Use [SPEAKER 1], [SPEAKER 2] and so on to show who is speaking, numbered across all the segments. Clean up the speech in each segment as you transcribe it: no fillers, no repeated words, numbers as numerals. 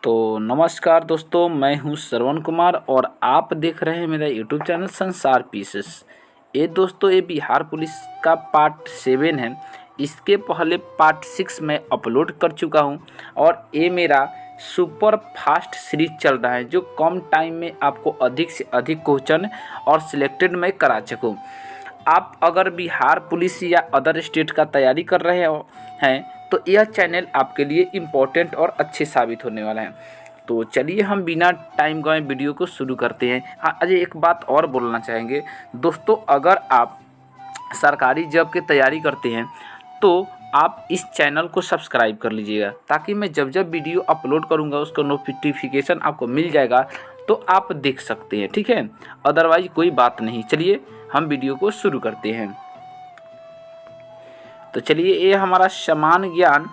[SPEAKER 1] तो नमस्कार दोस्तों, मैं हूं श्रवण कुमार और आप देख रहे हैं मेरा यूट्यूब चैनल संसार पीसेस। ये दोस्तों ये बिहार पुलिस का पार्ट 7 है। इसके पहले पार्ट 6 में अपलोड कर चुका हूं और ये मेरा सुपर फास्ट सीरीज चल रहा है जो कम टाइम में आपको अधिक से अधिक क्वेश्चन और सिलेक्टेड में करा सकूँ। आप अगर बिहार पुलिस या अदर स्टेट का तैयारी कर रहे हैं तो यह चैनल आपके लिए इम्पोर्टेंट और अच्छे साबित होने वाला है। तो चलिए हम बिना टाइम गवाए वीडियो को शुरू करते हैं। हाँ, अजय एक बात और बोलना चाहेंगे दोस्तों, अगर आप सरकारी जॉब की तैयारी करते हैं तो आप इस चैनल को सब्सक्राइब कर लीजिएगा ताकि मैं जब जब वीडियो अपलोड करूंगा उसका नोटिफिकेशन आपको मिल जाएगा तो आप देख सकते हैं, ठीक है। अदरवाइज कोई बात नहीं। चलिए हम वीडियो को शुरू करते हैं। तो चलिए ये हमारा समान ज्ञान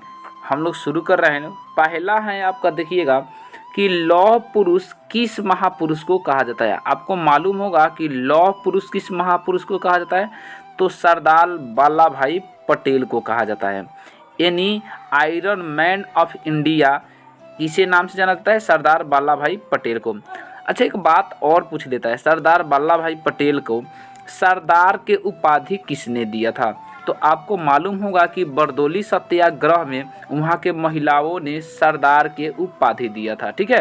[SPEAKER 1] हम लोग शुरू कर रहे हैं। पहला है आपका, देखिएगा कि लौह पुरुष किस महापुरुष को कहा जाता है। आपको मालूम होगा कि लौह पुरुष किस महापुरुष को कहा जाता है, तो सरदार वल्लभ भाई पटेल को कहा जाता है। यानी आयरन मैन ऑफ इंडिया किसे नाम से जाना जाता है, सरदार वल्लभ भाई पटेल को। अच्छा एक बात और पूछ लेता है, सरदार वल्लभ भाई पटेल को सरदार के उपाधि किसने दिया था। तो आपको मालूम होगा कि बरदौली सत्याग्रह में वहाँ के महिलाओं ने सरदार के उपाधि दिया था, ठीक है।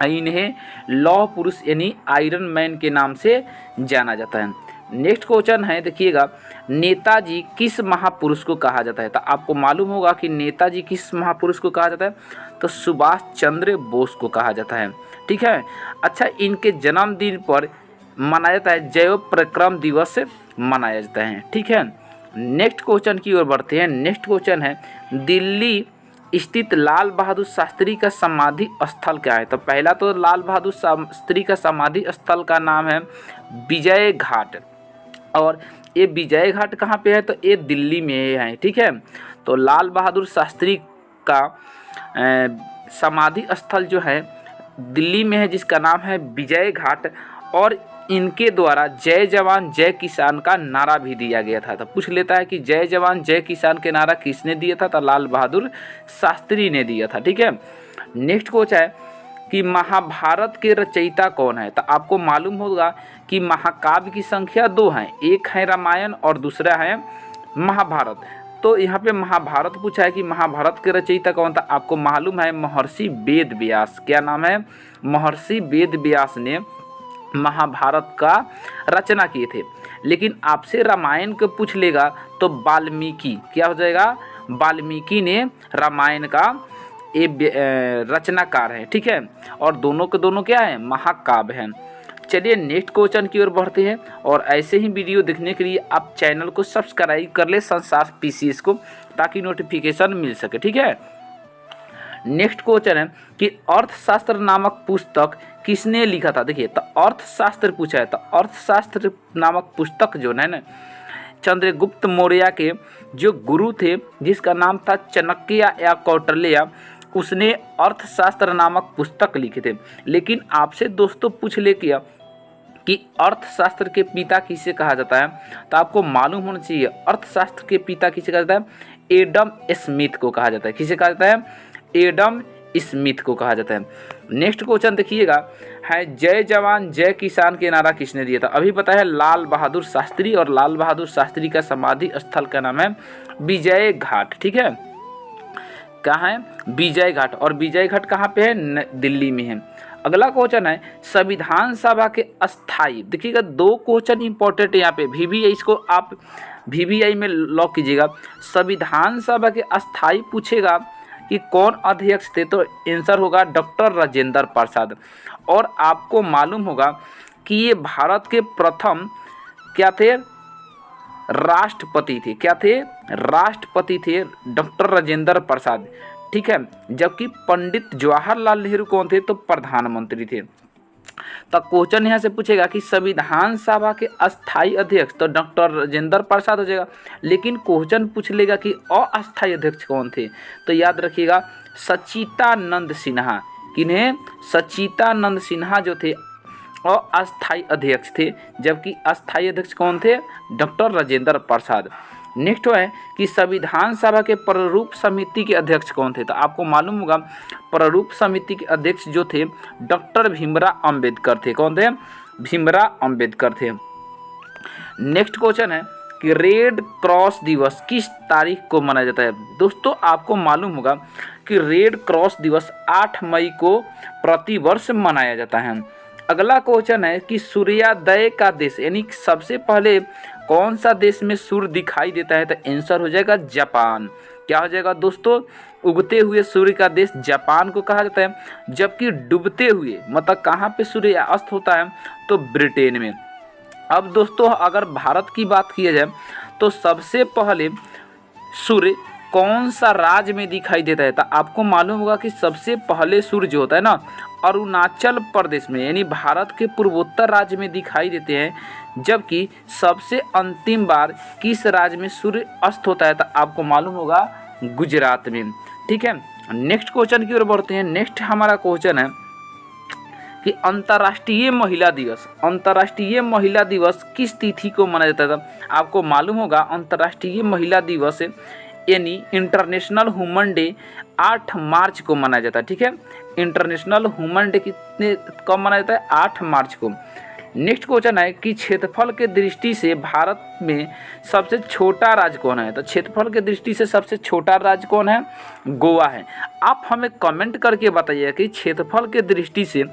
[SPEAKER 1] इन्हें लौह पुरुष यानी आयरन मैन के नाम से जाना जाता है। नेक्स्ट क्वेश्चन है, देखिएगा नेताजी किस महापुरुष को कहा जाता है। तो आपको मालूम होगा कि नेताजी किस महापुरुष को कहा जाता है, तो सुभाष चंद्र बोस को कहा जाता है, ठीक है। अच्छा इनके जन्मदिन पर मनाया जाता है जैव प्रक्रम दिवस मनाया जाता है, ठीक है। नेक्स्ट क्वेश्चन की ओर बढ़ते हैं। नेक्स्ट क्वेश्चन है, दिल्ली स्थित लाल बहादुर शास्त्री का समाधि स्थल क्या है। तो पहला तो लाल बहादुर शास्त्री का समाधि स्थल का नाम है विजय घाट, और ये विजय घाट कहाँ पे है, तो ये दिल्ली में है, ठीक है। तो लाल बहादुर शास्त्री का समाधि स्थल जो है दिल्ली में है जिसका नाम है विजय घाट, और इनके द्वारा जय जवान जय किसान का नारा भी दिया गया था। तो पूछ लेता है कि जय जवान जय किसान के नारा किसने दिया था, तो लाल बहादुर शास्त्री ने दिया था, ठीक है। नेक्स्ट क्वेश्चन है कि महाभारत के रचयिता कौन है। तो आपको मालूम होगा कि महाकाव्य की संख्या 2 है, एक है रामायण और दूसरा है महाभारत। तो यहाँ पे महाभारत पूछा है कि महाभारत के रचयिता कौन था। आपको मालूम है महर्षि वेद व्यास। क्या नाम है, महर्षि वेद व्यास ने महाभारत का रचना किए थे। लेकिन आपसे रामायण को पूछ लेगा तो वाल्मीकि, क्या हो जाएगा, वाल्मीकि ने रामायण का रचनाकार है, ठीक है। और दोनों के दोनों क्या है, महाकाव्य हैं। चलिए नेक्स्ट क्वेश्चन की ओर बढ़ते हैं, और ऐसे ही वीडियो देखने के लिए आप चैनल को सब्सक्राइब कर ले संसार पीसीएस को, ताकि नोटिफिकेशन मिल सके, ठीक है। नेक्स्ट क्वेश्चन है कि अर्थशास्त्र नामक पुस्तक किसने लिखा था। देखिए तो अर्थशास्त्र पूछा है, तो अर्थशास्त्र नामक पुस्तक जो है ना चंद्रगुप्त मौर्य के जो गुरु थे जिसका नाम था चाणक्य या कौटिल्य, उसने अर्थशास्त्र नामक पुस्तक लिखे थे। लेकिन आपसे दोस्तों पूछ ले किया कि अर्थशास्त्र के पिता किसे कहा जाता है, तो आपको मालूम होना चाहिए अर्थशास्त्र के पिता किसे कहा जाता है, एडम स्मिथ को कहा जाता है। किसे कहा जाता है, एडम स्मिथ को कहा जाता है। नेक्स्ट क्वेश्चन देखिएगा है, जय जवान जय किसान के नारा किसने दिया था। अभी पता है लाल बहादुर शास्त्री, और लाल बहादुर शास्त्री का समाधि स्थल का नाम है विजय घाट, ठीक है। कहाँ है, विजय घाट, और विजय घाट कहाँ पे है, दिल्ली में है। अगला क्वेश्चन है संविधान सभा के अस्थाई। देखिएगा 2 क्वेश्चन इंपॉर्टेंट है यहाँ पे, VVI इसको आप VVI में लॉक कीजिएगा। संविधान सभा के अस्थाई पूछेगा कि कौन अध्यक्ष थे, तो आंसर होगा डॉक्टर राजेंद्र प्रसाद। और आपको मालूम होगा कि ये भारत के प्रथम क्या थे, राष्ट्रपति थे। क्या थे, राष्ट्रपति थे डॉक्टर राजेंद्र प्रसाद, ठीक है। जबकि पंडित जवाहरलाल नेहरू कौन थे, तो प्रधानमंत्री थे। तो क्वेश्चन यहाँ से पूछेगा कि संविधान सभा के अस्थाई अध्यक्ष, तो डॉक्टर राजेंद्र प्रसाद हो जाएगा। लेकिन क्वेश्चन पूछ लेगा कि अस्थाई अध्यक्ष कौन थे, तो याद रखिएगा सच्चिदानंद सिन्हा। किन्हें, सच्चिदानंद सिन्हा जो थे अस्थाई अध्यक्ष थे, जबकि अस्थाई अध्यक्ष कौन थे, डॉक्टर राजेंद्र प्रसाद। नेक्स्ट है कि संविधान सभा के प्रारूप समिति के अध्यक्ष कौन थे? तो आपको मालूम होगा प्रारूप समिति के अध्यक्ष जो थे डॉक्टर भीमराव अंबेडकर थे। कौन थे? भीमराव अंबेडकर थे। नेक्स्ट क्वेश्चन है कि रेड क्रॉस दिवस किस तारीख को मनाया जाता है? दोस्तों आपको मालूम होगा कि रेड क्रॉस दिवस 8 मई को प्रतिवर्ष मनाया जाता है। अगला क्वेश्चन है कि सूर्योदय का देश यानी सबसे पहले कौन सा देश में सूर्य दिखाई देता है? तो आंसर हो जाएगा जापान। क्या हो जाएगा दोस्तों? उगते हुए सूर्य का देश जापान को कहा जाता है। जबकि डूबते हुए मतलब कहाँ पे सूर्य अस्त होता है? तो ब्रिटेन में। अब दोस्तों अगर भारत की बात की जाए तो सबसे पहले सूर्य कौन सा राज्य में दिखाई देता है? तो आपको मालूम होगा कि सबसे पहले सूर्य जो होता है ना अरुणाचल प्रदेश में यानी भारत के पूर्वोत्तर राज्य में दिखाई देते हैं। जबकि सबसे अंतिम बार किस राज्य में सूर्य अस्त होता है? तो आपको मालूम होगा गुजरात में। ठीक है, नेक्स्ट क्वेश्चन की ओर बढ़ते हैं। नेक्स्ट हमारा क्वेश्चन है कि अंतर्राष्ट्रीय महिला दिवस किस तिथि को मनाया जाता था? आपको मालूम होगा अंतर्राष्ट्रीय महिला दिवस यानी इंटरनेशनल वुमेन डे 8 मार्च को मनाया जाता है। ठीक है, इंटरनेशनल वुमेन डे कितने कब मनाया जाता है? 8 मार्च को। नेक्स्ट क्वेश्चन है कि क्षेत्रफल के दृष्टि से भारत में सबसे छोटा राज्य कौन है? तो क्षेत्रफल के दृष्टि से सबसे छोटा राज्य कौन है? गोवा है। आप हमें कमेंट करके बताइए कि क्षेत्रफल के दृष्टि से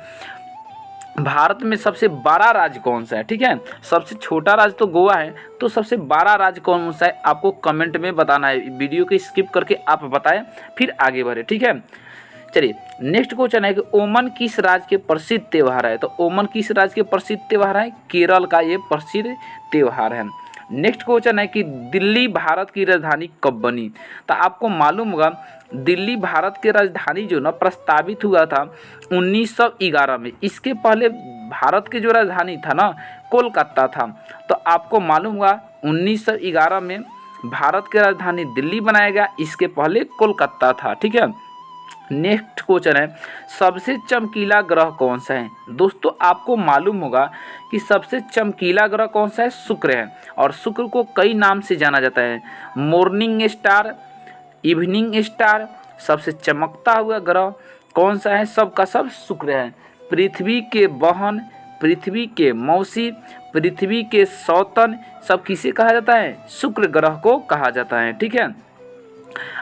[SPEAKER 1] भारत में सबसे बड़ा राज्य कौन सा है? ठीक है, सबसे छोटा राज्य तो गोवा है, तो सबसे बड़ा राज्य कौन सा है आपको कमेंट में बताना है। वीडियो को स्किप करके आप बताएं फिर आगे बढ़े। ठीक है, चलिए नेक्स्ट क्वेश्चन है कि ओमन किस राज्य के प्रसिद्ध त्यौहार है? तो ओमन किस राज्य के प्रसिद्ध त्यौहार है? केरल का ये प्रसिद्ध त्यौहार है। नेक्स्ट क्वेश्चन है कि दिल्ली भारत की राजधानी कब बनी? तो आपको मालूम होगा दिल्ली भारत की राजधानी जो ना प्रस्तावित हुआ था 1911 में। इसके पहले भारत की जो राजधानी था ना कोलकाता था। तो आपको मालूम होगा 1911 में भारत की राजधानी दिल्ली बनाया गया, इसके पहले कोलकाता था। ठीक है, नेक्स्ट क्वेश्चन है सबसे चमकीला ग्रह कौन सा है? दोस्तों आपको मालूम होगा कि सबसे चमकीला ग्रह कौन सा है? शुक्र है। और शुक्र को कई नाम से जाना जाता है, मॉर्निंग स्टार, इवनिंग स्टार। सबसे चमकता हुआ ग्रह कौन सा है? सबका सब शुक्र है। पृथ्वी के बहन, पृथ्वी के मौसी, पृथ्वी के सौतन, सब किसे कहा जाता है? शुक्र ग्रह को कहा जाता है। ठीक है,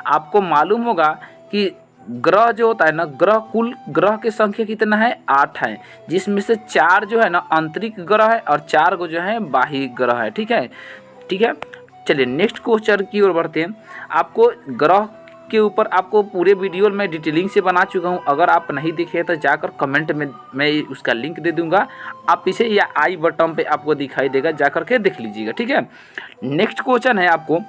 [SPEAKER 1] आपको मालूम होगा कि ग्रह जो होता है ना कुल ग्रह की संख्या कितना है? 8 है, जिसमें से 4 जो है ना आंतरिक ग्रह है और 4 जो है बाह्य ग्रह है। ठीक है, चलिए नेक्स्ट क्वेश्चन की ओर बढ़ते हैं। आपको ग्रह के ऊपर आपको पूरे वीडियो में डिटेलिंग से बना चुका हूं। अगर आप नहीं देखे तो जाकर कमेंट में मैं उसका लिंक दे दूंगा, आप इसे या आई बटन पे आपको दिखाई देगा, जाकर के देख लीजिएगा। ठीक है, नेक्स्ट क्वेश्चन है आपको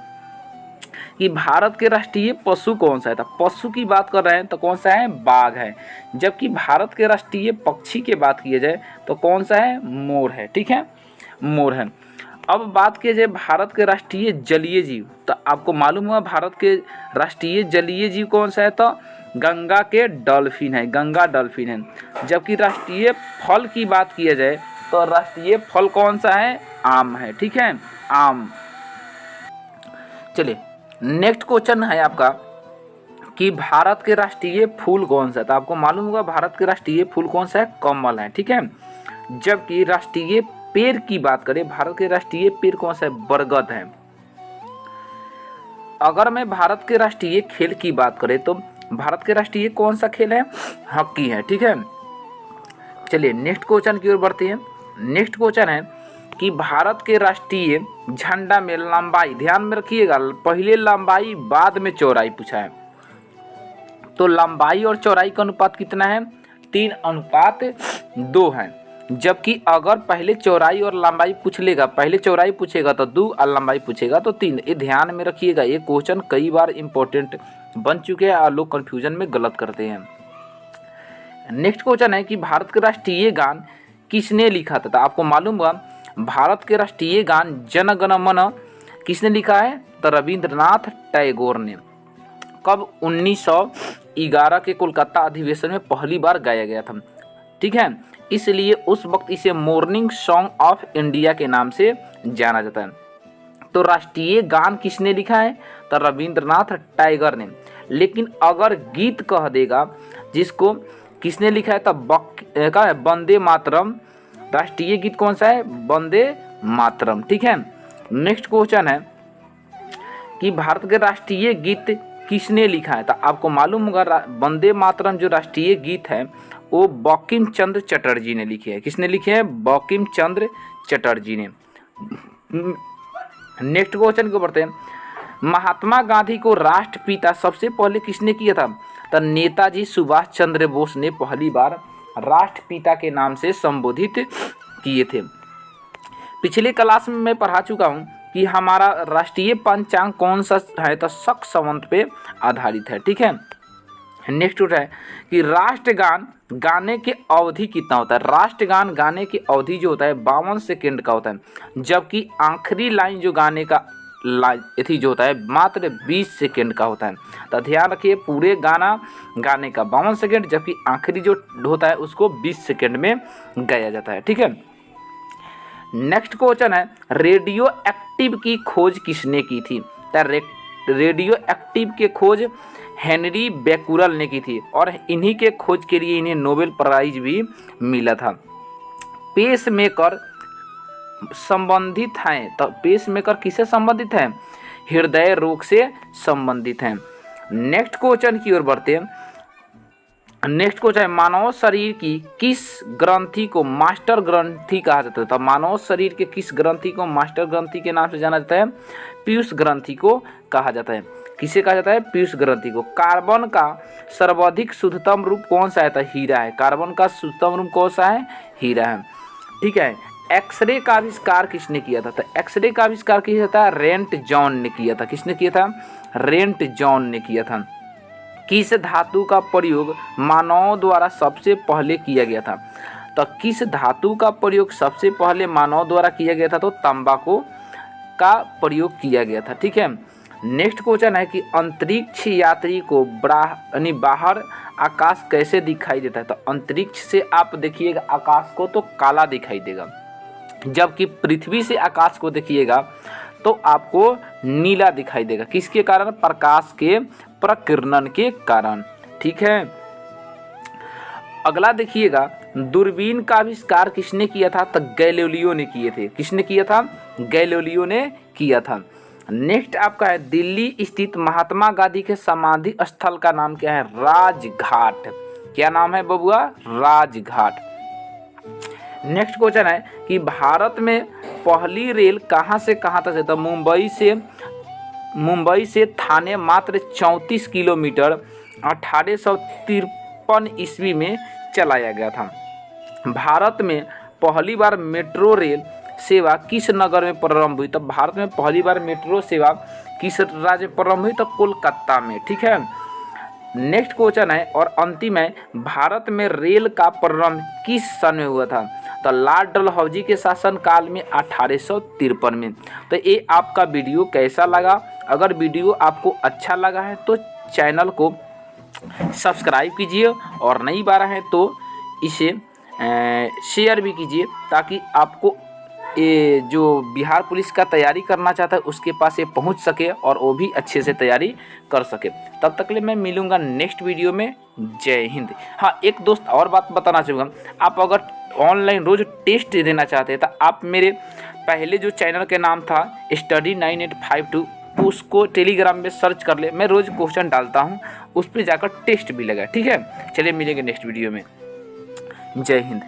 [SPEAKER 1] कि भारत के राष्ट्रीय पशु कौन सा है? तो पशु की बात कर रहे हैं तो कौन सा है? बाघ है। जबकि भारत के राष्ट्रीय पक्षी की बात की जाए तो कौन सा है? मोर है। ठीक है, मोर है। अब बात की जाए भारत के राष्ट्रीय जलीय जीव, तो आपको मालूम हुआ भारत के राष्ट्रीय जलीय जीव कौन सा है? तो गंगा के डॉल्फिन है, गंगा डॉल्फिन है। जबकि राष्ट्रीय फल की बात की जाए तो राष्ट्रीय फल कौन सा है? आम है। ठीक है, आम। चलिए नेक्स्ट क्वेश्चन है आपका कि भारत के राष्ट्रीय फूल कौन सा है? तो आपको मालूम होगा भारत के राष्ट्रीय फूल कौन सा है? कमल है। ठीक है, जबकि राष्ट्रीय पेड़ की बात करें, भारत के राष्ट्रीय पेड़ कौन सा है? बरगद है। अगर मैं भारत के राष्ट्रीय खेल की बात करें तो भारत के राष्ट्रीय कौन सा खेल है? हॉकी है। ठीक है, चलिए नेक्स्ट क्वेश्चन की ओर बढ़ते हैं। नेक्स्ट क्वेश्चन है कि भारत के राष्ट्रीय झंडा में लंबाई, ध्यान में रखिएगा, पहले लंबाई बाद में चौड़ाई पूछा है। तो लंबाई और चौड़ाई का अनुपात कितना है? 3:2 है। जबकि अगर पहले चौड़ाई और लंबाई पूछ लेगा, पहले चौड़ाई पूछेगा तो 2 और लंबाई पूछेगा तो 3। ये ध्यान में रखिएगा, ये क्वेश्चन कई बार इंपॉर्टेंट बन चुके हैं और लोग कन्फ्यूजन में गलत करते हैं। नेक्स्ट क्वेश्चन है कि भारत के राष्ट्रीय गान किसने लिखा था? तो आपको मालूम हुआ भारत के राष्ट्रीय गान जन गण मन किसने लिखा है? तो रविंद्रनाथ टैगोर ने। कब? 1911 के कोलकाता अधिवेशन में पहली बार गाया गया था। ठीक है, इसलिए उस वक्त इसे मॉर्निंग सॉन्ग ऑफ इंडिया के नाम से जाना जाता है। तो राष्ट्रीय गान किसने लिखा है? तो रविंद्रनाथ टैगोर ने। लेकिन अगर गीत कह देगा जिसको किसने लिखा है, तो वंदे मातरम। राष्ट्रीय गीत कौन सा है? वंदे मातरम। ठीक है। नेक्स्ट क्वेश्चन है कि भारत के राष्ट्रीय गीत किसने लिखा है? तो आपको मालूम होगा वंदे मातरम जो राष्ट्रीय गीत है वो बंकिम चंद्र चटर्जी ने लिखे हैं। किसने लिखे हैं? बंकिम चंद्र चटर्जी ने। नेक्स्ट क्वेश्चन को बढ़ते हैं। महात्मा गांधी को राष्ट्रपिता सबसे पहले किसने किया था? तो नेताजी सुभाष चंद्र बोस ने पहली बार राष्ट्रपिता के नाम से संबोधित किए थे। पिछले क्लास में मैं पढ़ा चुका हूँ कि हमारा राष्ट्रीय पंचांग कौन सा है? तो शक संवत पे आधारित है। ठीक है। नेक्स्ट उठा है कि राष्ट्रगान गाने की अवधि कितना होता है? राष्ट्रगान गाने की अवधि जो होता है 52 सेकेंड का होता है, जबकि आखिरी लाइन जो गाने का लाइन जो होता है मात्र 20 सेकेंड का होता है। तो ध्यान रखिए, पूरे गाना गाने का 52 सेकेंड, जबकि आखिरी जो होता है उसको 20 सेकेंड में गाया जाता है। ठीक है। नेक्स्ट क्वेश्चन है रेडियो एक्टिव की खोज किसने की थी? तो रेडियो एक्टिव के खोज हेनरी बेकुरल ने की थी और इन्हीं के खोज के लिए इन्हें नोबेल प्राइज भी मिला था। पेसमेकर संबंधित हैं, तो पेसमेकर किससे संबंधित हैं? हृदय रोग से संबंधित हैं। नेक्स्ट क्वेश्चन की ओर बढ़ते हैं। नेक्स्ट क्वेश्चन है मानव शरीर की किस ग्रंथि को मास्टर ग्रंथि कहा जाता है? तो मानव शरीर के किस ग्रंथि को मास्टर ग्रंथि के नाम से जाना जाता है? पीयूष ग्रंथि को कहा जाता है। किसे कहा जाता है? पीयूष ग्रंथि को। कार्बन का सर्वाधिक शुद्धतम रूप कौन सा है? तो हीरा है। कार्बन का शुद्धतम रूप कौन सा है? हीरा है। ठीक है। एक्सरे का आविष्कार किसने किया था? तो एक्सरे का आविष्कार किया था रेंट जॉन ने किया था। किसने किया था? रेंट जॉन ने किया था। किस धातु का प्रयोग मानव द्वारा सबसे पहले किया गया था? तो किस धातु का प्रयोग सबसे पहले मानव द्वारा किया गया था? तो तंबाकू का प्रयोग किया गया था। ठीक है। नेक्स्ट क्वेश्चन है कि अंतरिक्ष यात्री को बाहर आकाश कैसे दिखाई देता है? तो अंतरिक्ष से आप देखिएगा आकाश को तो काला दिखाई देगा, जबकि पृथ्वी से आकाश को देखिएगा तो आपको नीला दिखाई देगा। किसके कारण? प्रकाश के प्रकीर्णन के कारण। ठीक है। अगला देखिएगा दूरबीन का आविष्कार किसने किया था? तो गैलीलियो ने किए थे। किसने किया था? गैलीलियो ने किया था। नेक्स्ट आपका है दिल्ली स्थित महात्मा गांधी के समाधि स्थल का नाम क्या है? राजघाट। क्या नाम है बबुआ? राजघाट। नेक्स्ट क्वेश्चन है कि भारत में पहली रेल कहां से कहां तक है? तो मुंबई से थाने मात्र 34 किलोमीटर 1853 ईस्वी में चलाया गया था। भारत में पहली बार मेट्रो रेल सेवा किस नगर में प्रारंभ हुई? तो भारत में पहली बार मेट्रो सेवा किस राज्य में प्रारंभ हुई? तो कोलकाता में। ठीक है। नेक्स्ट क्वेश्चन है और अंतिम है भारत में रेल का प्रारंभ किस सन में हुआ था? तो लॉर्ड डलहौजी के शासनकाल में 1853 में। तो ये आपका वीडियो कैसा लगा? अगर वीडियो आपको अच्छा लगा है तो चैनल को सब्सक्राइब कीजिए और नई बार है तो इसे शेयर भी कीजिए, ताकि आपको ये जो बिहार पुलिस का तैयारी करना चाहता है उसके पास ये पहुंच सके और वो भी अच्छे से तैयारी कर सके। तब तक के लिए मैं मिलूँगा नेक्स्ट वीडियो में। जय हिंद। हाँ, एक दोस्त और बात बताना चाहूँगा, आप अगर ऑनलाइन रोज़ टेस्ट देना चाहते हैं तो आप मेरे पहले जो चैनल के नाम था स्टडी 9852 उसको टेलीग्राम में सर्च कर ले। मैं रोज़ क्वेश्चन डालता हूँ, उस पर जाकर टेस्ट भी लगा। ठीक है। चलिए मिलेंगे नेक्स्ट वीडियो में। जय हिंद।